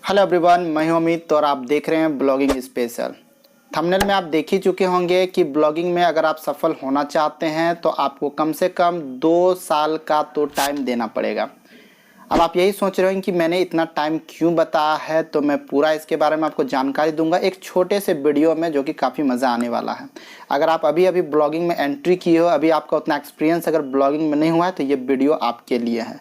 Hello everyone, मैं हूं अमित और आप देख रहे हैं ब्लॉगिंग स्पेशल। थंबनेल में आप देख ही चुके होंगे कि ब्लॉगिंग में अगर आप सफल होना चाहते हैं तो आपको कम से कम 2 साल का तो टाइम देना पड़ेगा। अब आप यही सोच रहे हो कि मैंने इतना टाइम क्यों बताया है, तो मैं पूरा इसके बारे में आपको जानकारी दूंगा एक छोटे से वीडियो में, जो कि काफ़ी मज़ा आने वाला है। अगर आप अभी अभी ब्लॉगिंग में एंट्री किए हो, अभी आपका उतना एक्सपीरियंस अगर ब्लॉगिंग में नहीं हुआ है, तो ये वीडियो आपके लिए है।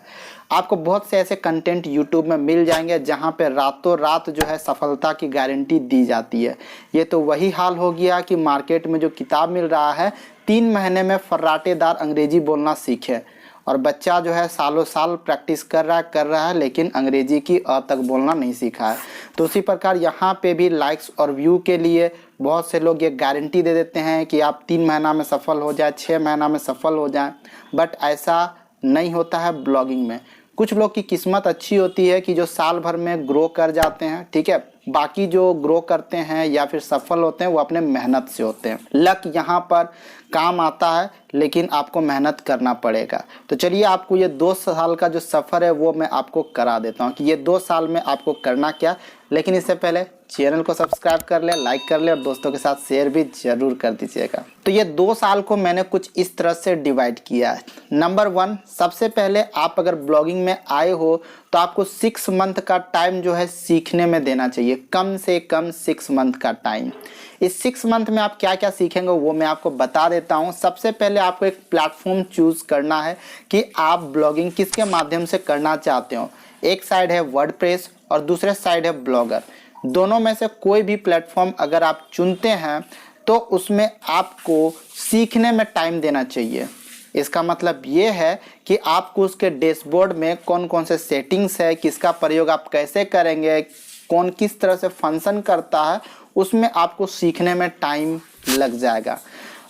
आपको बहुत से ऐसे कंटेंट यूट्यूब में मिल जाएंगे जहाँ पे रातों रात जो है सफलता की गारंटी दी जाती है। ये तो वही हाल हो गया कि मार्केट में जो किताब मिल रहा है 3 महीने में फर्राटेदार अंग्रेजी बोलना सीखे, और बच्चा जो है सालों साल प्रैक्टिस कर रहा है लेकिन अंग्रेजी की अ तक बोलना नहीं सीखा है। तो उसी प्रकार यहाँ पे भी लाइक्स और व्यू के लिए बहुत से लोग ये गारंटी दे देते हैं कि आप 3 महीना में सफल हो जाए, 6 महीना में सफल हो जाए, बट ऐसा नहीं होता है ब्लॉगिंग में। कुछ लोग की किस्मत अच्छी होती है कि जो साल भर में ग्रो कर जाते हैं, ठीक है। बाकी जो ग्रो करते हैं या फिर सफल होते हैं वो अपने मेहनत से होते हैं। लक यहाँ पर काम आता है लेकिन आपको मेहनत करना पड़ेगा। तो चलिए आपको ये 2 साल का जो सफ़र है वो मैं आपको करा देता हूँ कि ये 2 साल में आपको करना क्या। लेकिन इससे पहले चैनल को सब्सक्राइब कर ले, लाइक कर ले और दोस्तों के साथ शेयर भी जरूर कर दीजिएगा। तो ये 2 साल को मैंने कुछ इस तरह से डिवाइड किया है। नंबर 1, सबसे पहले आप अगर ब्लॉगिंग में आए हो तो आपको 6 मंथ का टाइम जो है सीखने में देना चाहिए, कम से कम 6 मंथ का टाइम। इस 6 मंथ में आप क्या क्या सीखेंगे वो मैं आपको बता देता हूँ। सबसे पहले आपको एक प्लेटफॉर्म चूज करना है कि आप ब्लॉगिंग किसके माध्यम से करना चाहते हो। एक साइड है वर्डप्रेस और दूसरे साइड है ब्लॉगर। दोनों में से कोई भी प्लेटफॉर्म अगर आप चुनते हैं तो उसमें आपको सीखने में टाइम देना चाहिए। इसका मतलब ये है कि आपको उसके डैशबोर्ड में कौन कौन से सेटिंग्स है, किसका प्रयोग आप कैसे करेंगे, कौन किस तरह से फंक्शन करता है, उसमें आपको सीखने में टाइम लग जाएगा।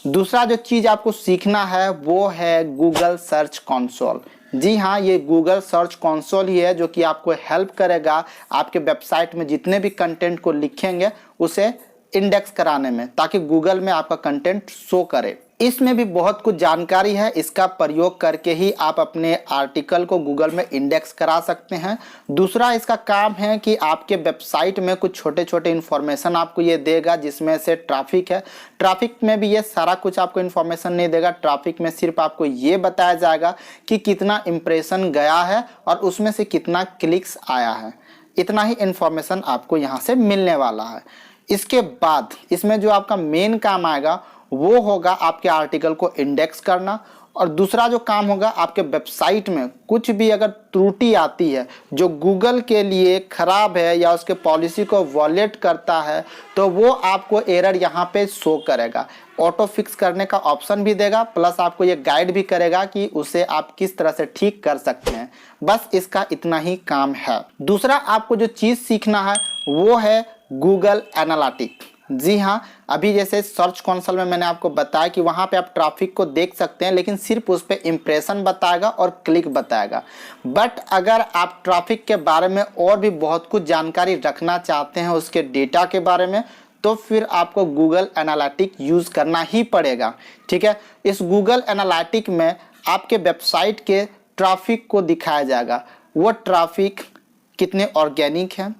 दूसरा जो चीज़ आपको सीखना है वो है गूगल सर्च कंसोल। जी हाँ, ये गूगल सर्च कंसोल ही है जो कि आपको हेल्प करेगा आपके वेबसाइट में जितने भी कंटेंट को लिखेंगे उसे इंडेक्स कराने में, ताकि गूगल में आपका कंटेंट शो करे। इसमें भी बहुत कुछ जानकारी है, इसका प्रयोग करके ही आप अपने आर्टिकल को गूगल में इंडेक्स करा सकते हैं। दूसरा इसका काम है कि आपके वेबसाइट में कुछ छोटे छोटे इन्फॉर्मेशन आपको ये देगा, जिसमें से ट्रैफिक है। ट्रैफिक में भी ये सारा कुछ आपको इन्फॉर्मेशन नहीं देगा। ट्रैफिक में सिर्फ आपको ये बताया जाएगा कि कितना इम्प्रेशन गया है और उसमें से कितना क्लिक्स आया है। इतना ही इन्फॉर्मेशन आपको यहाँ से मिलने वाला है। इसके बाद इसमें जो आपका मेन काम आएगा वो होगा आपके आर्टिकल को इंडेक्स करना, और दूसरा जो काम होगा आपके वेबसाइट में कुछ भी अगर त्रुटि आती है जो गूगल के लिए खराब है या उसके पॉलिसी को वॉलेट करता है तो वो आपको एरर यहाँ पे शो करेगा। ऑटो फिक्स करने का ऑप्शन भी देगा, प्लस आपको ये गाइड भी करेगा कि उसे आप किस तरह से ठीक कर सकते हैं। बस इसका इतना ही काम है। दूसरा आपको जो चीज़ सीखना है वो है गूगल एनालिटिक्स। जी हाँ, अभी जैसे सर्च कंसोल में मैंने आपको बताया कि वहाँ पे आप ट्रैफिक को देख सकते हैं, लेकिन सिर्फ उस पर इम्प्रेशन बताएगा और क्लिक बताएगा। बट अगर आप ट्रैफिक के बारे में और भी बहुत कुछ जानकारी रखना चाहते हैं उसके डेटा के बारे में, तो फिर आपको गूगल एनालिटिक्स यूज़ करना ही पड़ेगा, ठीक है। इस गूगल एनालिटिक्स में आपके वेबसाइट के ट्रैफिक को दिखाया जाएगा। वो ट्रैफिक कितने ऑर्गेनिक हैं,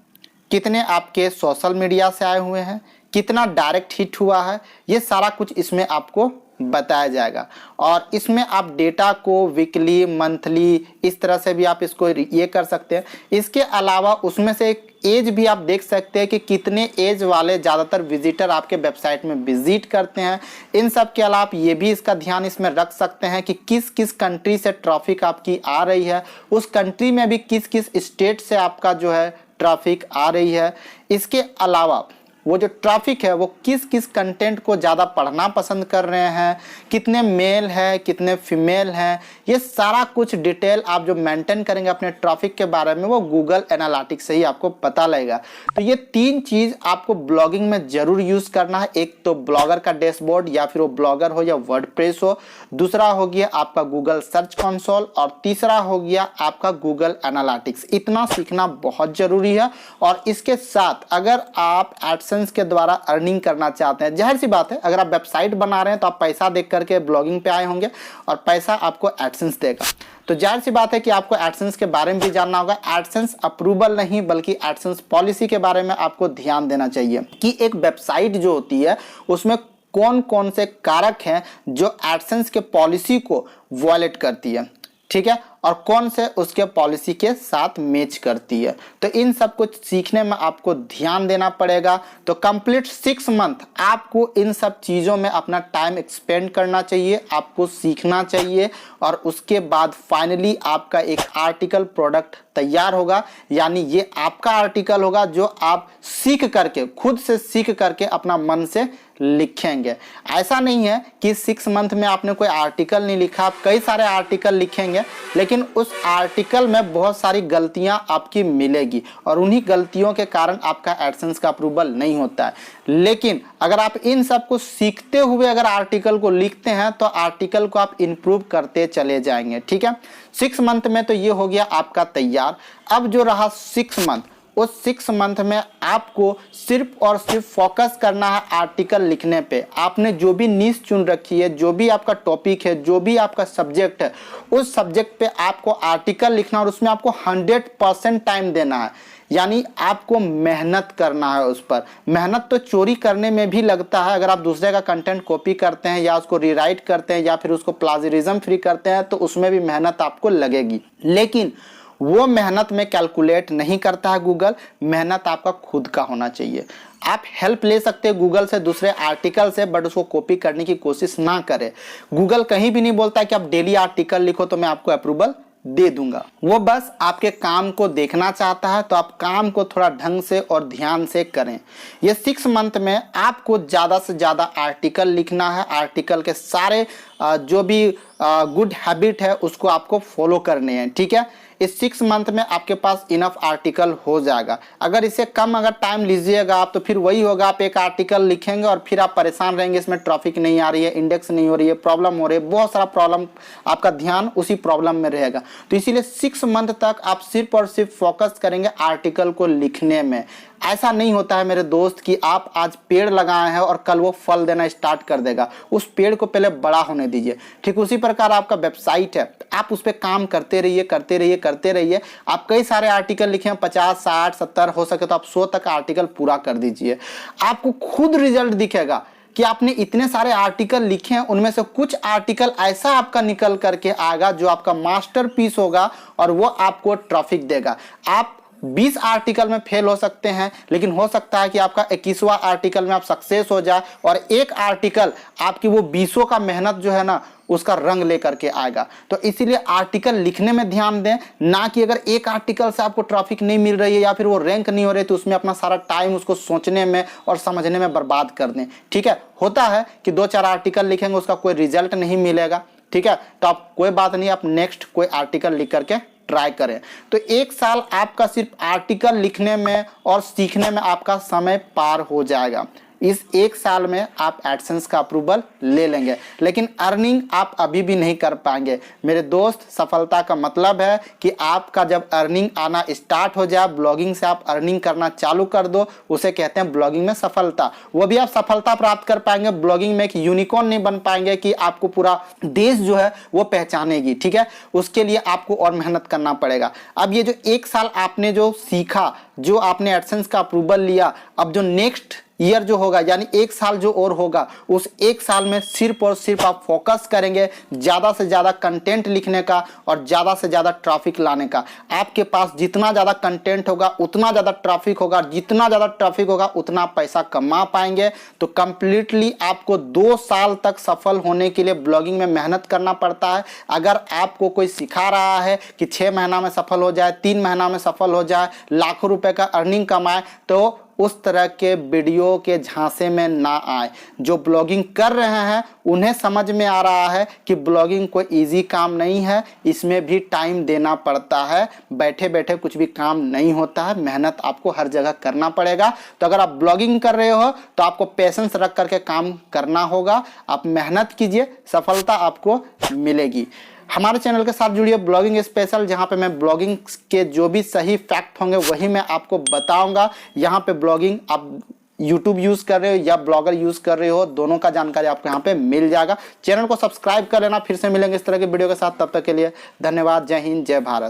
कितने आपके सोशल मीडिया से आए हुए हैं, कितना डायरेक्ट हिट हुआ है, ये सारा कुछ इसमें आपको बताया जाएगा। और इसमें आप डेटा को वीकली, मंथली, इस तरह से भी आप इसको ये कर सकते हैं। इसके अलावा उसमें से एक एज भी आप देख सकते हैं कि कितने एज वाले ज़्यादातर विजिटर आपके वेबसाइट में विजिट करते हैं। इन सब के अलावा आप ये भी इसका ध्यान इसमें रख सकते हैं कि किस किस कंट्री से ट्रैफिक आपकी आ रही है, उस कंट्री में भी किस किस स्टेट से आपका जो है ट्रैफिक आ रही है। इसके अलावा वो जो ट्रैफिक है वो किस किस कंटेंट को ज़्यादा पढ़ना पसंद कर रहे हैं, कितने मेल हैं, कितने फीमेल हैं, ये सारा कुछ डिटेल आप जो मेंटेन करेंगे अपने ट्रैफिक के बारे में वो गूगल एनालिटिक्स से ही आपको पता लगेगा। तो ये 3 चीज़ आपको ब्लॉगिंग में ज़रूर यूज़ करना है। एक तो ब्लॉगर का डैशबोर्ड, या फिर वो ब्लॉगर हो या वर्डप्रेस हो। दूसरा हो गया आपका गूगल सर्च कंसोल, और तीसरा हो गया आपका गूगल एनालिटिक्स। इतना सीखना बहुत ज़रूरी है। और इसके साथ अगर आप एडसेंस एडसेंस के द्वारा अर्निंग करना चाहते हैं, जाहिर सी बात है अगर आप वेबसाइट बना रहे हैं तो आप पैसा देख करके ब्लॉगिंग पे आए होंगे और पैसा आपको एडसेंस देगा। तो जाहिर सी बात है कि आपको एडसेंस के बारे में भी जानना होगा। एडसेंस अप्रूवल नहीं बल्कि एडसेंस पॉलिसी के बारे में आपको ध्यान देना चाहिए कि एक वेबसाइट जो होती है उसमें कौन कौन से कारक हैं जो एडसेंस के पॉलिसी को वायलेट करती है, ठीक है, और कौन से उसके पॉलिसी के साथ मैच करती है। तो इन सब कुछ सीखने में आपको ध्यान देना पड़ेगा। तो कंप्लीट 6 मंथ आपको इन सब चीज़ों में अपना टाइम एक्सपेंड करना चाहिए, आपको सीखना चाहिए और उसके बाद फाइनली आपका एक आर्टिकल प्रोडक्ट तैयार होगा। यानी ये आपका आर्टिकल होगा जो आप सीख करके, खुद से सीख करके अपना मन से लिखेंगे। ऐसा नहीं है कि 6 मंथ में आपने कोई आर्टिकल नहीं लिखा, आप कई सारे आर्टिकल लिखेंगे लेकिन उस आर्टिकल में बहुत सारी गलतियां आपकी मिलेगी और उन्हीं गलतियों के कारण आपका एडसेंस का अप्रूवल नहीं होता है। लेकिन अगर आप इन सब को सीखते हुए अगर आर्टिकल को लिखते हैं तो आर्टिकल को आप इंप्रूव करते चले जाएंगे, ठीक है। 6 मंथ में तो ये हो गया आपका तैयार। अब जो रहा 6 मंथ, उस 6 मंथ में आपको सिर्फ और सिर्फ फोकस करना है आर्टिकल लिखने पे। आपने जो भी नीश चुन रखी है, जो भी आपका टॉपिक है, जो भी आपका सब्जेक्ट है, उस सब्जेक्ट पे आपको आर्टिकल लिखना और उसमें आपको 100% टाइम देना है। यानी आपको मेहनत करना है उस पर। मेहनत तो चोरी करने में भी लगता है। अगर आप दूसरे का कंटेंट कॉपी करते हैं या उसको रीराइट करते हैं या फिर उसको प्लाजियरिज्म फ्री करते हैं तो उसमें भी मेहनत आपको लगेगी, लेकिन वो मेहनत में कैलकुलेट नहीं करता है गूगल। मेहनत आपका खुद का होना चाहिए। आप हेल्प ले सकते हैं गूगल से, दूसरे आर्टिकल से, बट उसको कॉपी करने की कोशिश ना करें। गूगल कहीं भी नहीं बोलता कि आप डेली आर्टिकल लिखो तो मैं आपको अप्रूवल दे दूंगा। वो बस आपके काम को देखना चाहता है, तो आप काम को थोड़ा ढंग से और ध्यान से करें। ये 6 मंथ में आपको ज़्यादा से ज़्यादा आर्टिकल लिखना है। आर्टिकल के सारे जो भी गुड हैबिट है उसको आपको फॉलो करने हैं, ठीक है। इस 6 मंथ में आपके पास इनफ आर्टिकल हो जाएगा। अगर इसे कम अगर टाइम लीजिएगा आप तो फिर वही होगा, आप एक आर्टिकल लिखेंगे और फिर आप परेशान रहेंगे, इसमें ट्रैफिक नहीं आ रही है, इंडेक्स नहीं हो रही है, प्रॉब्लम हो रही है, बहुत सारा प्रॉब्लम, आपका ध्यान उसी प्रॉब्लम में रहेगा। तो इसीलिए 6 मंथ तक आप सिर्फ और सिर्फ फोकस करेंगे आर्टिकल को लिखने में। ऐसा नहीं होता है मेरे दोस्त कि आप आज पेड़ लगाए हैं और कल वो फल देना स्टार्ट कर देगा। उस पेड़ को पहले बड़ा होने दीजिए। ठीक उसी प्रकार आपका वेबसाइट है, आप उस पर काम करते रहिए करते रहिए करते रहिए। आप कई सारे आर्टिकल लिखे हैं, 50, 60, 70, हो सके तो आप 100 तक आर्टिकल पूरा कर दीजिए। आपको खुद रिजल्ट दिखेगा कि आपने इतने सारे आर्टिकल लिखे हैं, उनमें से कुछ आर्टिकल ऐसा आपका निकल करके आएगा जो आपका मास्टरपीस होगा और वो आपको ट्रैफिक देगा। आप 20 आर्टिकल में फेल हो सकते हैं, लेकिन हो सकता है कि आपका 21वां आर्टिकल में आप सक्सेस हो जाए और एक आर्टिकल आपकी वो 20 का मेहनत जो है ना उसका रंग लेकर के आएगा। तो इसीलिए आर्टिकल लिखने में ध्यान दें, ना कि अगर एक आर्टिकल से आपको ट्रैफिक नहीं मिल रही है या फिर वो रैंक नहीं हो रही तो उसमें अपना सारा टाइम उसको सोचने में और समझने में बर्बाद कर दें। ठीक है, होता है कि 2-4 आर्टिकल लिखेंगे उसका कोई रिजल्ट नहीं मिलेगा, ठीक है, तो आप कोई बात नहीं, आप नेक्स्ट कोई आर्टिकल लिख करके ट्राई करें। तो 1 साल आपका सिर्फ आर्टिकल लिखने में और सीखने में आपका समय पार हो जाएगा। इस 1 साल में आप एडसेंस का अप्रूवल ले लेंगे, लेकिन अर्निंग आप अभी भी नहीं कर पाएंगे। मेरे दोस्त, सफलता का मतलब है कि आपका जब अर्निंग आना स्टार्ट हो जाए, ब्लॉगिंग से आप अर्निंग करना चालू कर दो, उसे कहते हैं ब्लॉगिंग में सफलता। वो भी आप सफलता प्राप्त कर पाएंगे, ब्लॉगिंग में एक यूनिकॉर्न नहीं बन पाएंगे कि आपको पूरा देश जो है वो पहचानेगी। ठीक है, उसके लिए आपको और मेहनत करना पड़ेगा। अब ये जो 1 साल आपने जो सीखा, जो आपने एडसेंस का अप्रूवल लिया, अब जो नेक्स्ट ईयर जो होगा यानी 1 साल जो और होगा, उस 1 साल में सिर्फ और सिर्फ आप फोकस करेंगे ज़्यादा से ज़्यादा कंटेंट लिखने का और ज़्यादा से ज़्यादा ट्रैफिक लाने का। आपके पास जितना ज़्यादा कंटेंट होगा उतना ज़्यादा ट्रैफिक होगा, जितना ज़्यादा ट्रैफिक होगा उतना पैसा कमा पाएंगे। तो कंप्लीटली आपको 2 साल तक सफल होने के लिए ब्लॉगिंग में मेहनत करना पड़ता है। अगर आपको कोई सिखा रहा है कि 6 महीना में सफल हो जाए, 3 महीना में सफल हो जाए, लाखों रुपए का अर्निंग कमाए, तो उस तरह के वीडियो के झांसे में ना आए। जो ब्लॉगिंग कर रहे हैं उन्हें समझ में आ रहा है कि ब्लॉगिंग कोई इजी काम नहीं है, इसमें भी टाइम देना पड़ता है, बैठे बैठे कुछ भी काम नहीं होता है, मेहनत आपको हर जगह करना पड़ेगा। तो अगर आप ब्लॉगिंग कर रहे हो तो आपको पेशेंस रख करके काम करना होगा। आप मेहनत कीजिए, सफलता आपको मिलेगी। हमारे चैनल के साथ जुड़िए ब्लॉगिंग स्पेशल, जहां पे मैं ब्लॉगिंग के जो भी सही फैक्ट होंगे वही मैं आपको बताऊंगा। यहाँ पे ब्लॉगिंग आप यूट्यूब यूज़ कर रहे हो या ब्लॉगर यूज़ कर रहे हो, दोनों का जानकारी आपको यहाँ पे मिल जाएगा। चैनल को सब्सक्राइब कर लेना। फिर से मिलेंगे इस तरह के वीडियो के साथ, तब तक के लिए धन्यवाद। जय हिंद, जय भारत।